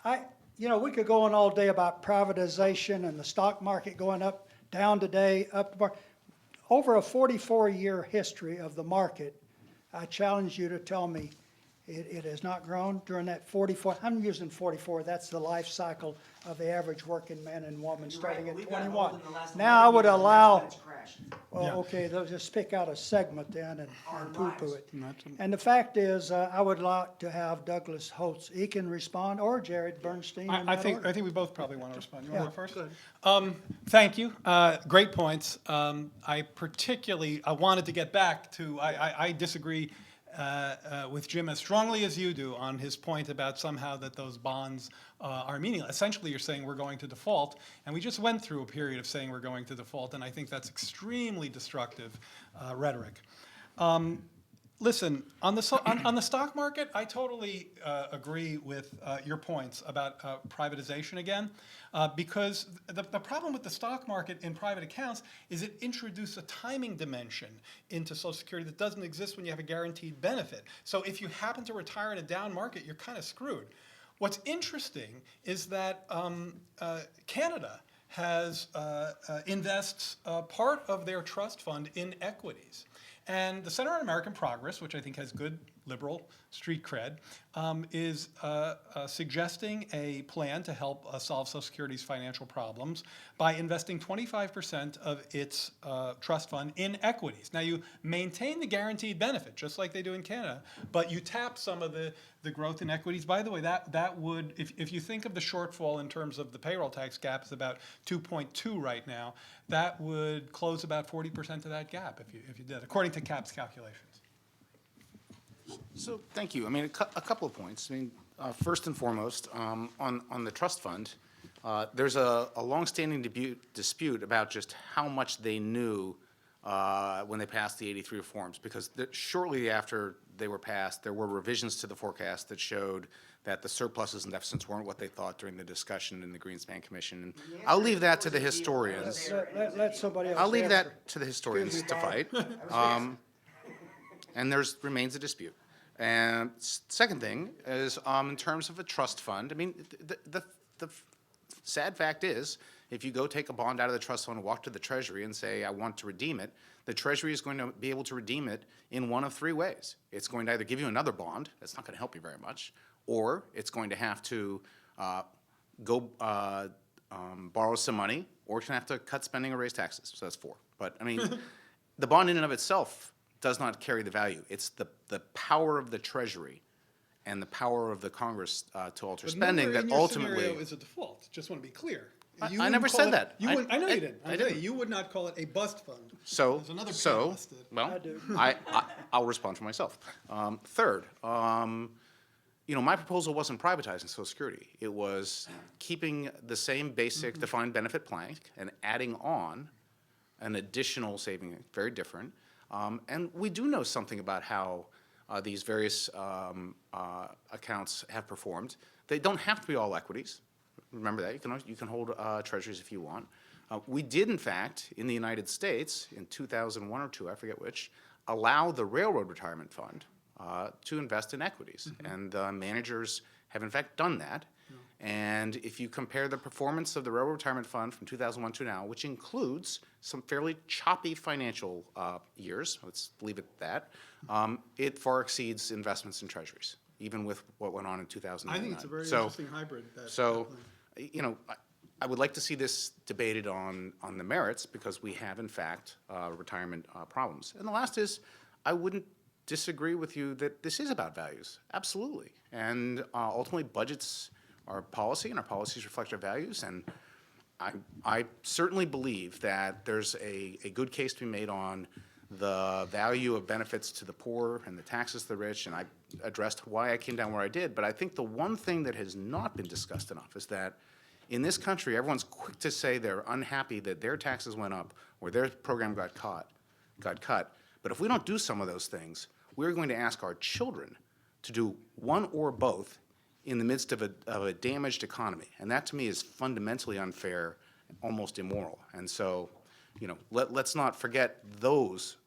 We could go on all day about privatization and the stock market going up, down today, up tomorrow. Over a 44-year history of the market, I challenge you to tell me it has not grown during that 44, I'm using 44, that's the life cycle of the average working man and woman starting at 21. Now I would allow, well, Yeah. okay, they'll just pick out a segment then and poo-poo lives. it. And the fact is, I would like to have Douglas Holtz, he can respond, or Jared Bernstein in I that think order. we both probably want to respond. You want to go Yeah. first? Thank you. Great points. I particularly wanted to get back to, I disagree with Jim as strongly as you do on his point about somehow that those bonds are meaningless. Essentially, you're saying we're going to default, and we just went through a period of saying we're going to default, and I think that's extremely destructive rhetoric. Listen, on the stock market, I totally agree with your points about privatization again, because the problem with the stock market in private accounts is it introduces a timing dimension into Social Security that doesn't exist when you have a guaranteed benefit. So if you happen to retire in a down market, you're kind of screwed. What's interesting is that Canada has invests part of their trust fund in equities. And the Center on American Progress, which I think has good liberal street cred, is suggesting a plan to help solve Social Security's financial problems by investing 25% of its trust fund in equities. Now, you maintain the guaranteed benefit, just like they do in Canada, but you tap some of the growth in equities. By the way, that would, if you think of the shortfall in terms of the payroll tax gap is about 2.2 right now, that would close about 40% of that gap if you did, according to CAP's calculations. So, thank you. I mean, a couple of points. I mean, first and foremost, on the trust fund, there's a longstanding dispute about just how much they knew when they passed the 83 reforms, because shortly after they were passed, there were revisions to the forecast that showed that the surpluses and deficits weren't what they thought during the discussion in the Greenspan Commission. And I'll leave that to the historians. Let somebody else I'll leave answer. that to the historians Excuse me, to fight. And remains a dispute. And second thing is, in terms of a trust fund, I mean, the sad fact is, if you go take a bond out of the trust fund and walk to the Treasury and say, I want to redeem it, the Treasury is going to be able to redeem it in one of three ways. It's going to either give you another bond, that's not going to help you very much, or it's going to have to go borrow some money, or it's going to have to cut spending or raise taxes. So that's four. But, I mean, the bond in and of itself does not carry the value. It's the power of the Treasury and the power of the Congress to alter spending that ultimately. Scenario is a default. Just want to be clear. I never said that. I know you didn't. I didn't. You would not call it a bust fund. So, There's another so, panelist that- well, I do. I'll respond for myself. Third, my proposal wasn't privatizing Social Security. It was keeping the same basic defined benefit plank and adding on an additional saving, very different. And we do know something about how these various accounts have performed. They don't have to be all equities. Remember that. You can hold treasuries if you want. We did, in fact, in the United States, in 2001 or 2, I forget which, allow the Railroad Retirement Fund to invest in equities. And managers have, in fact, done that. And if you compare the performance of the Railroad Retirement Fund from 2001 to now, which includes some fairly choppy financial years, let's leave it at that, it far exceeds investments in treasuries, even with what went on in 2009. I think it's a very interesting hybrid. I would like to see this debated on the merits, because we have, in fact, retirement problems. And the last is, I wouldn't disagree with you that this is about values. Absolutely. And ultimately, budgets are policy, and our policies reflect our values. And I certainly believe that there's a good case to be made on the value of benefits to the poor and the taxes to the rich, and I addressed why I came down where I did. But I think the one thing that has not been discussed enough is that in this country, everyone's quick to say they're unhappy that their taxes went up or their program got cut. But if we don't do some of those things, we're going to ask our children to do one or both in the midst of a damaged economy. And that, to me, is fundamentally unfair, almost immoral. And so, let's not forget those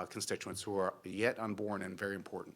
constituents who are yet unborn and very important.